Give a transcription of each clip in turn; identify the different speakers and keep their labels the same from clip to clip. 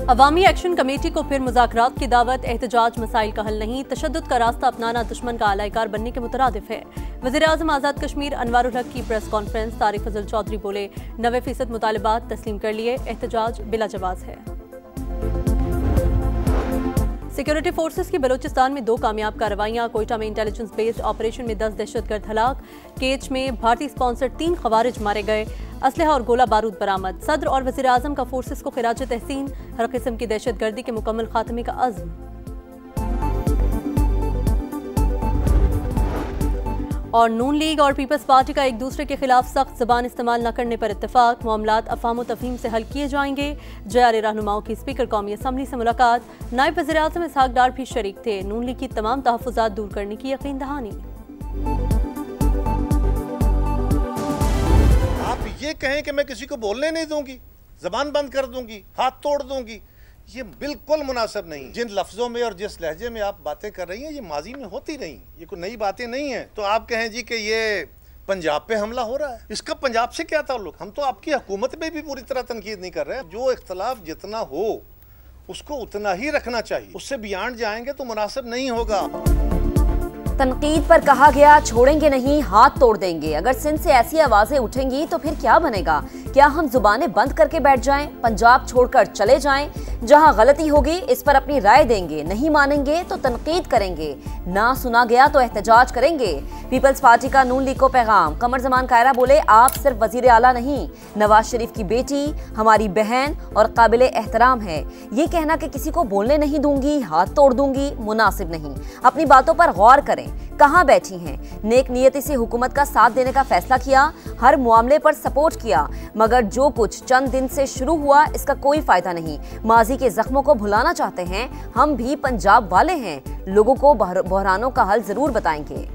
Speaker 1: अवामी action committee को फिर मुज़ाकरात की दावत। एहतजाज मसाइल का हल नहीं, तशद्दुद का रास्ता अपनाना दुश्मन का आलाइकार बनने के मुतरादिफ है। वज़ीर-ए-आज़म आज़ाद कश्मीर अनवारुल हक की प्रेस कॉन्फ्रेंस। तारिक फजल चौधरी बोले 90% मुतालिबात तस्लीम कर लिए, एहतजाज बिला जवाज़ है। सिक्योरिटी फोर्सेस की बलूचिस्तान में 2 कामयाब कार्रवाइयां। कोयटा में इंटेलिजेंस बेस्ड ऑपरेशन में 10 दहशतगर्द हलाक। केच में भारतीय स्पॉन्सर्ड 3 खवारिज मारे गए। असलहा और गोला बारूद बरामद। सदर और वज़ीर आज़म का फोर्सेस को खिराज तहसीन। हर किस्म की दहशतगर्दी के मुकम्मल खात्मे का अज़्म। और नून लीग और पीपल्स पार्टी का एक दूसरे के खिलाफ सख्त ज़बान इस्तेमाल न करने पर इत्तेफाक। मामलात अफ़हाम व तफ़हीम से हल किए जाएंगे। JRA रहनुमाओं की स्पीकर कौमी असम्बली से मुलाकात। नायब वज़ीर आज़म इसहाक डार भी शरीक थे। नून लीग की तमाम तहफ़्फ़ुज़ात दूर करने की यकीन दहानी।
Speaker 2: आप ये कहें कि मैं किसी को बोलने नहीं दूंगी, जबान बंद कर दूंगी, हाथ तोड़ दूंगी, ये बिल्कुल मुनासिब नहीं। जिन लफ्जों में और जिस लहजे में आप बातें कर रही हैं ये माजी में होती नहीं, ये कोई नई बातें नहीं हैं। तो आप कहें जी कि ये पंजाब पे हमला हो रहा है, इसका पंजाब से क्या ताल्लुक? हम तो आपकी हुकूमत पे भी पूरी तरह तनकीद नहीं कर रहे हैं। जो इख्तलाफ जितना हो उसको उतना ही रखना चाहिए, उससे बियॉन्ड जाएंगे तो मुनासिब नहीं होगा।
Speaker 3: तनकीद पर कहा गया छोड़ेंगे नहीं, हाथ तोड़ देंगे। अगर सिंध से ऐसी आवाजें उठेंगी तो फिर क्या बनेगा? क्या हम जुबानें बंद करके बैठ जाएं, पंजाब छोड़कर चले जाएं? जहां गलती होगी इस पर अपनी राय देंगे, नहीं मानेंगे तो तनकीद करेंगे, ना सुना गया तो एहतजाज करेंगे। पीपल्स पार्टी का नून लीग को पैगाम। कमर जमान कायरा बोले आप सिर्फ वजीर आला नहीं, नवाज शरीफ की बेटी, हमारी बहन और काबिल एहतराम है। ये कहना कि किसी को बोलने नहीं दूंगी, हाथ तोड़ दूंगी, मुनासिब नहीं। अपनी बातों पर गौर करें, कहां बैठी हैं? नेक नियति से हुकूमत का साथ देने का फैसला किया, हर मामले पर सपोर्ट किया, मगर जो कुछ चंद दिन से शुरू हुआ इसका कोई फायदा नहीं। माजी के जख्मों को भुलाना चाहते हैं। हम भी पंजाब वाले हैं, लोगों को बहरानों का हल जरूर बताएंगे।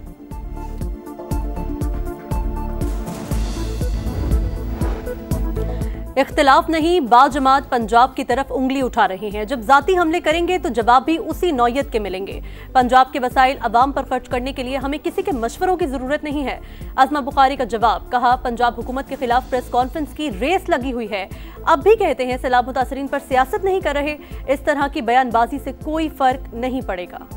Speaker 1: इख्तिलाफ नहीं, बाजमात पंजाब की तरफ उंगली उठा रहे हैं। जब जाती हमले करेंगे तो जवाब भी उसी नौयत के मिलेंगे। पंजाब के वसाइल अवाम पर खर्च करने के लिए हमें किसी के मशवरों की जरूरत नहीं है। अज़मा बुखारी का जवाब। कहा पंजाब हुकूमत के खिलाफ प्रेस कॉन्फ्रेंस की रेस लगी हुई है। अब भी कहते हैं सैलाब मुतासरीन पर सियासत नहीं कर रहे। इस तरह की बयानबाजी से कोई फर्क नहीं पड़ेगा।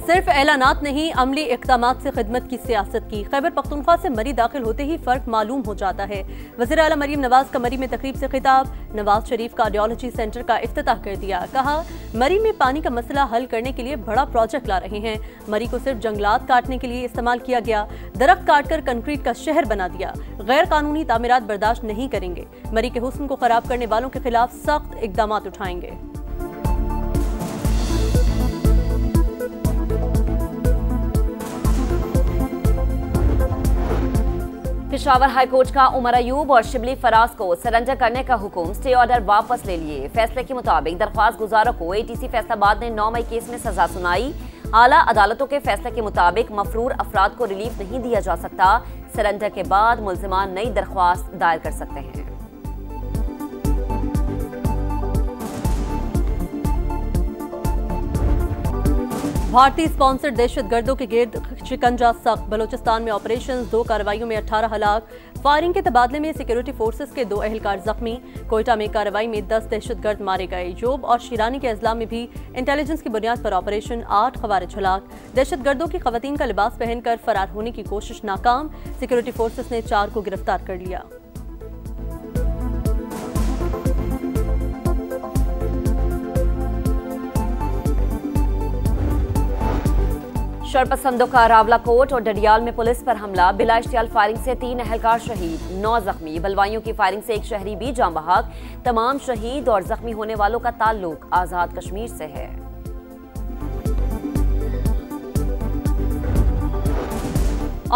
Speaker 1: सिर्फ ऐलानात नहीं, अमली इक़दामात से खिदमत की सियासत की। खैबर पख्तूनख्वा से मरी दाखिल होते ही फर्क मालूम हो जाता है। वज़ीर आला मरीम नवाज का मरी में तकरीब से खिताब। नवाज शरीफ कार्डियोलॉजी सेंटर का इफ्तिताह कर दिया। कहा मरी में पानी का मसला हल करने के लिए बड़ा प्रोजेक्ट ला रहे हैं। मरी को सिर्फ जंगलात काटने के लिए इस्तेमाल किया गया, दरख्त काटकर कंक्रीट का शहर बना दिया। गैर कानूनी तामीरात बर्दाश्त नहीं करेंगे। मरी के हुस्न को खराब करने वालों के खिलाफ सख्त इक़दामात उठाएंगे।
Speaker 3: पेशावर हाईकोर्ट का उमर अयूब और शिबली फराज को सरेंडर करने का हुक्म, स्टे ऑर्डर वापस ले लिए। फैसले के मुताबिक दरख्वास्त गुजारों को ATC फैसलाबाद ने 9 मई केस में सजा सुनाई। आला अदालतों के फैसले के मुताबिक मफरूर अफराद को रिलीफ नहीं दिया जा सकता। सरेंडर के बाद मुल्जिमान नई दरख्वास्त दायर कर सकते हैं।
Speaker 1: भारतीय स्पॉन्सर्ड दहशतगर्दों के गिर्द शिकंजा सख्त। बलूचिस्तान में ऑपरेशन, 2 कार्रवाइयों में 18 हलाक। फायरिंग के तबादले में सिक्योरिटी फोर्सेस के 2 एहलकार जख्मी। कोयटा में कार्रवाई में 10 दहशतगर्द मारे गए। जोब और शिरानी के अजला में भी इंटेलिजेंस की बुनियाद पर ऑपरेशन, 8 खवारिज हलाक। दहशतगर्दों की खवातीन का लिबास पहनकर फरार होने की कोशिश नाकाम। सिक्योरिटी फोर्सेस ने 4 को गिरफ्तार कर लिया।
Speaker 3: शरपसंदों का रावला कोट और डडियाल में पुलिस पर हमला। बिला इश्तियाल फायरिंग से 3 एहलकार शहीद, 9 जख्मी। बलवाइयों की फायरिंग से 1 शहरी भी जान बहक। तमाम शहीद और जख्मी होने वालों का ताल्लुक आजाद कश्मीर से है।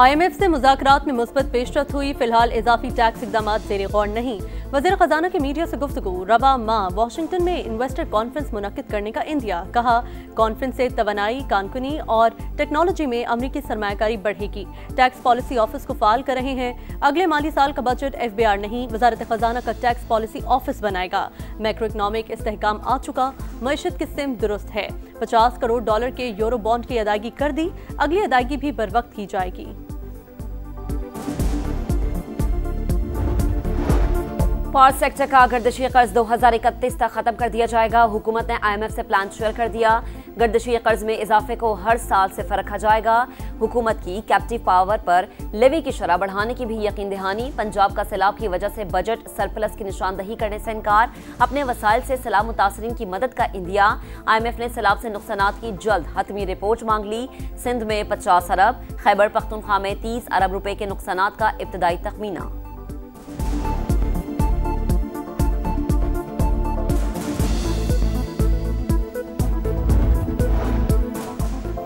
Speaker 1: IMF से मुज़ाकरात में मुस्बत पेशरफ हुई। फिलहाल इजाफी टैक्स इक़दामात ज़ेरे गौर नहीं। वज़ीर ख़ज़ाना के मीडिया से गुफ्तगू। रवा माह वाशिंगटन में इन्वेस्टर कॉन्फ्रेंस मुनक्किद करने का इंदिया। कहा कॉन्फ्रेंस से तवानाई, कानकुनी और टेक्नोलॉजी में अमरीकी सरमायाकारी बढ़ेगी। टैक्स पॉलिसी ऑफिस को फाल कर रहे हैं। अगले माली साल का बजट FBR नहीं, वज़ारत ख़ज़ाना का टैक्स पॉलिसी ऑफिस बनाएगा। मैक्रो इकनॉमिक इस्तेहकाम आ चुका, मईशत की सिम दुरुस्त है। $50 करोड़ के यूरो बॉन्ड की अदायगी कर दी। अगली अदायगी भी बर वक्त की जाएगी।
Speaker 3: पावर सेक्टर का गर्दिशी कर्ज 2031 तक खत्म कर दिया जाएगा। हुकूमत ने IMF से प्लान शेयर कर दिया। गर्दिशी कर्ज में इजाफे को हर साल सिफर रखा जाएगा। हुकूमत की कैप्टिव पावर पर लेवी की शरह बढ़ाने की भी यकीन दहानी। पंजाब का सैलाब की वजह से बजट सरप्लस की निशानदही करने से इनकार। अपने वसाइल से सैलाब मुतासरीन की मदद का इंदिया। IMF ने सैलाब से नुकसानात की जल्द हतमी रिपोर्ट मांग ली। सिंध में 50 अरब, खैबर पख्तूनख्वा में 30 अरब रुपए के नुकसानात का इब्तदाई तखमीना।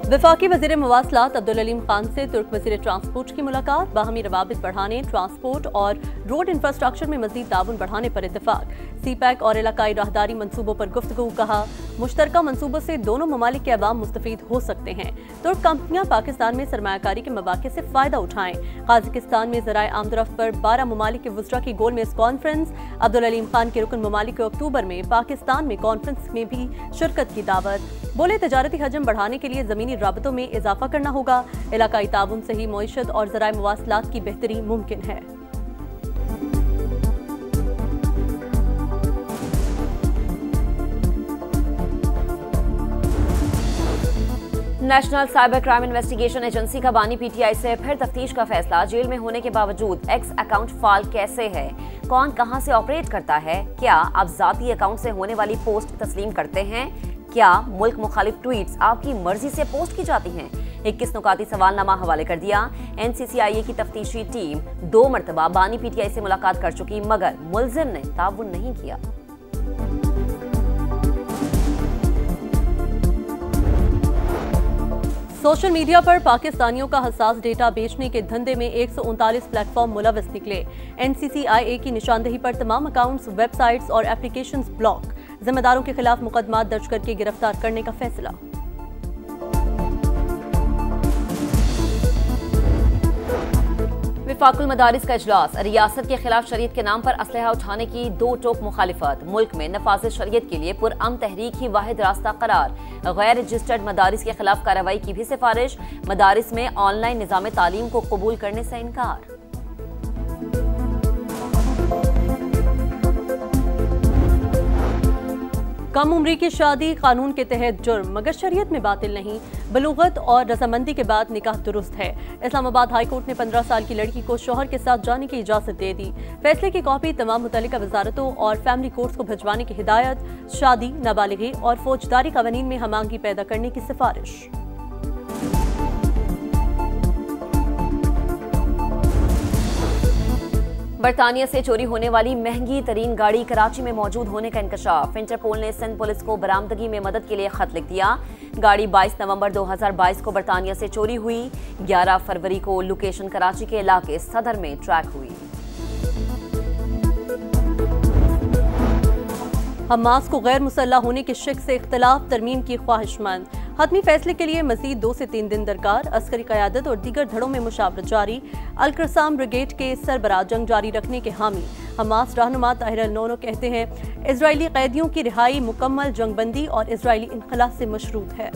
Speaker 1: वफाकी वज़ीर मवासलात अब्दुल अलीम खान से तुर्क वज़ीर ट्रांसपोर्ट की मुलाकात। बाहमी रवाबित बढ़ाने, ट्रांसपोर्ट और रोड इंफ्रास्ट्रक्चर में मज़ीद ताउन बढ़ाने पर इत्तेफाक। CPEC और इलाकाई राहदारी मनसूबों पर गुफ्तगू। कहा मुश्तरका मनसूबों से दोनों ममालिक के अवाम मुस्तफीद हो सकते हैं। तुर्क कंपनियां पाकिस्तान में सरमायाकारी के मौके से फायदा उठाएं। काज़ाकिस्तान में ज़राए आमदरफ्त पर 12 ममालिक के वुज़रा की गोल मेज कॉन्फ्रेंस। अब्दुल अलीम खान के रुकन ममालिक को अक्टूबर में पाकिस्तान में कॉन्फ्रेंस में भी शिरकत की दावत। बोले तजारती हजम बढ़ाने के लिए ज़मीनी राबतों में इजाफा करना होगा। इलाकाई ताउन से ही मईशत और ज़राए मवासलात की बेहतरी मुमकिन है।
Speaker 3: National cyber crime investigation agency का बानी PTI से फिर तफ्तीश का फैसला। जेल में होने के बावजूद एक्स अकाउंट फाल कैसे है, कौन कहां से ऑपरेट करता है, क्या आप जाती अकाउंट से होने वाली पोस्ट तस्लीम करते हैं, क्या मुल्क मुखालिफ ट्वीट्स आपकी मर्जी से पोस्ट की जाती हैं। 21 नुकाती सवालनामा हवाले कर दिया। NCCIA की तफ्तीशी टीम 2 मरतबा बानी PTI से मुलाकात कर चुकी मगर मुलजिम ने ताउन नहीं किया।
Speaker 1: सोशल मीडिया पर पाकिस्तानियों का हसास डेटा बेचने के धंधे में 139 प्लेटफॉर्म मुलविस निकले। NCCIA की निशानदेही पर तमाम अकाउंट्स, वेबसाइट्स और एप्लीकेशंस ब्लॉक। जिम्मेदारों के खिलाफ मुकदमा दर्ज करके गिरफ्तार करने का फैसला।
Speaker 3: विफाकुल मदारिस का इजलास। रियासत के खिलाफ शरीयत के नाम पर असलहा उठाने की 2 टोक मुखालिफत। मुल्क में नफाज़ शरीयत के लिए पुरअमन तहरीक ही वाहिद रास्ता करार। गैर रजिस्टर्ड मदारिस के खिलाफ कार्रवाई की भी सिफारिश। मदारिस में ऑनलाइन निज़ाम तालीम को कबूल करने से इनकार।
Speaker 1: कम उम्री की शादी कानून के तहत जुर्म मगर शरीयत में बातिल नहीं। बलूगत और रजामंदी के बाद निकाह दुरुस्त है। इस्लामाबाद हाई कोर्ट ने 15 साल की लड़की को शौहर के साथ जाने की इजाजत दे दी। फैसले की कॉपी तमाम मुतल्लिका वजारतों और फैमिली कोर्ट्स को भिजवाने की हिदायत। शादी, नाबालिगी और फौजदारी कानून में हमांगी पैदा करने की सिफारिश।
Speaker 3: बरतानिया से चोरी होने वाली महंगी तरीन गाड़ी कराची में मौजूद होने का इंकशाफ। इंटरपोल ने सिंध पुलिस को बरामदगी में मदद के लिए खत लिख दिया। गाड़ी 22 नवंबर 2022 को बरतानिया से चोरी हुई। 11 फरवरी को लोकेशन कराची के इलाके सदर में ट्रैक हुई।
Speaker 1: हमास को गैर मुसल्लह होने के शक से इख्तिलाफ तरमीम की ख्वाहिशमंद। हतमी फैसले के लिए मजीद 2 से 3 दिन दरकार। अस्करी क़यादत और दीगर धड़ों में मुशावरत जारी। अल-क़साम ब्रिगेड के सरबराह जंग जारी रखने के हामी। हमास रहनुमा ताहिर अल-नोनो कहते हैं इजरायली कैदियों की रिहाई मुकम्मल जंगबंदी और इजरायली इनखला से मशरूत है।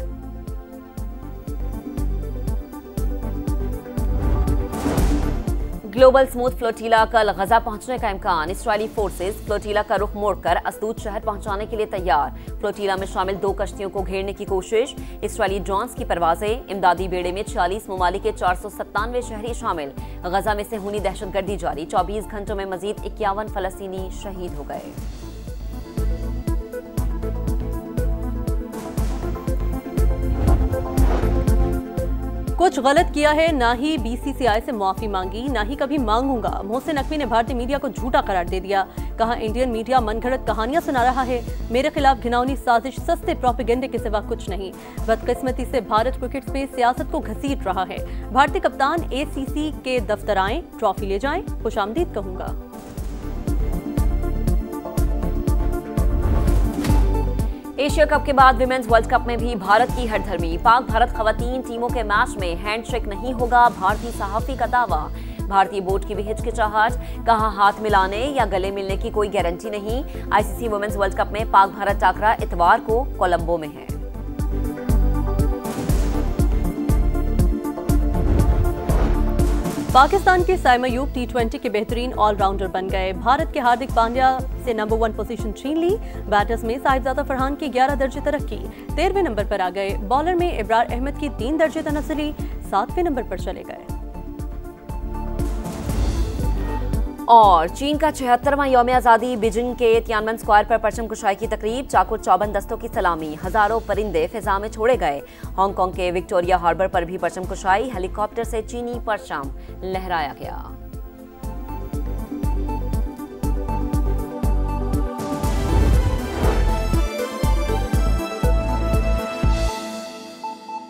Speaker 3: ग्लोबल स्मूथ फ्लोटीला कल गजा पहुंचने का इम्कान। इसराइली फोर्सेस फ्लोटीला का रुख मोड़कर असदूद शहर पहुंचाने के लिए तैयार। फ्लोटीला में शामिल 2 कश्तियों को घेरने की कोशिश। इसराइली ड्रोन्स की परवाजें। इमदादी बेड़े में 40 ममालिक के 497 शहरी शामिल। गजा में सेहूनी दहशतगर्दी जारी। 24 घंटों में मजीद 51 फलस्तीनी शहीद हो गए।
Speaker 1: कुछ गलत किया है, ना ही BCCI से माफी मांगी, ना ही कभी मांगूंगा। मोहसिन नकवी ने भारतीय मीडिया को झूठा करार दे दिया। कहा इंडियन मीडिया मनगढ़ंत कहानियां सुना रहा है। मेरे खिलाफ घिनौनी साजिश सस्ते प्रोपेगेंडे के सिवा कुछ नहीं। बदकिस्मती से भारत क्रिकेट में सियासत को घसीट रहा है। भारतीय कप्तान ACC के दफ्तर आएं, ट्रॉफी ले जाएं, खुशामदीद कहूंगा।
Speaker 3: एशिया कप के बाद विमेंस वर्ल्ड कप में भी भारत की हरधर्मी। पाक भारत खवातीन टीमों के मैच में हैंडशेक नहीं होगा, भारतीय सहाफी का दावा। भारतीय बोर्ड की भी हिचकिचाहट। कहा हाथ मिलाने या गले मिलने की कोई गारंटी नहीं। ICC वुमेन्स वर्ल्ड कप में पाक भारत टाकरा इतवार को कोलंबो में है।
Speaker 1: पाकिस्तान के साइम अयूब T20 के बेहतरीन ऑलराउंडर बन गए। भारत के हार्दिक पांड्या से नंबर 1 पोजीशन छीन ली। बैटर्स में साहिबजादा फरहान की 11 दर्जे तरक्की, 13वें नंबर पर आ गए। बॉलर में इब्रार अहमद की 3 दर्जे तनस्सुली 7वें नंबर पर चले गए।
Speaker 3: और चीन का 76वां यौम आज़ादी, बीजिंग के तियानमन स्क्वायर पर परचम कुशाई की तकरीब, चाकू चौबंद दस्तों की सलामी, हजारों परिंदे फिजा में छोड़े गए। हांगकांग के विक्टोरिया हार्बर पर भी परचम कुशाई, हेलीकॉप्टर से चीनी परचम लहराया गया।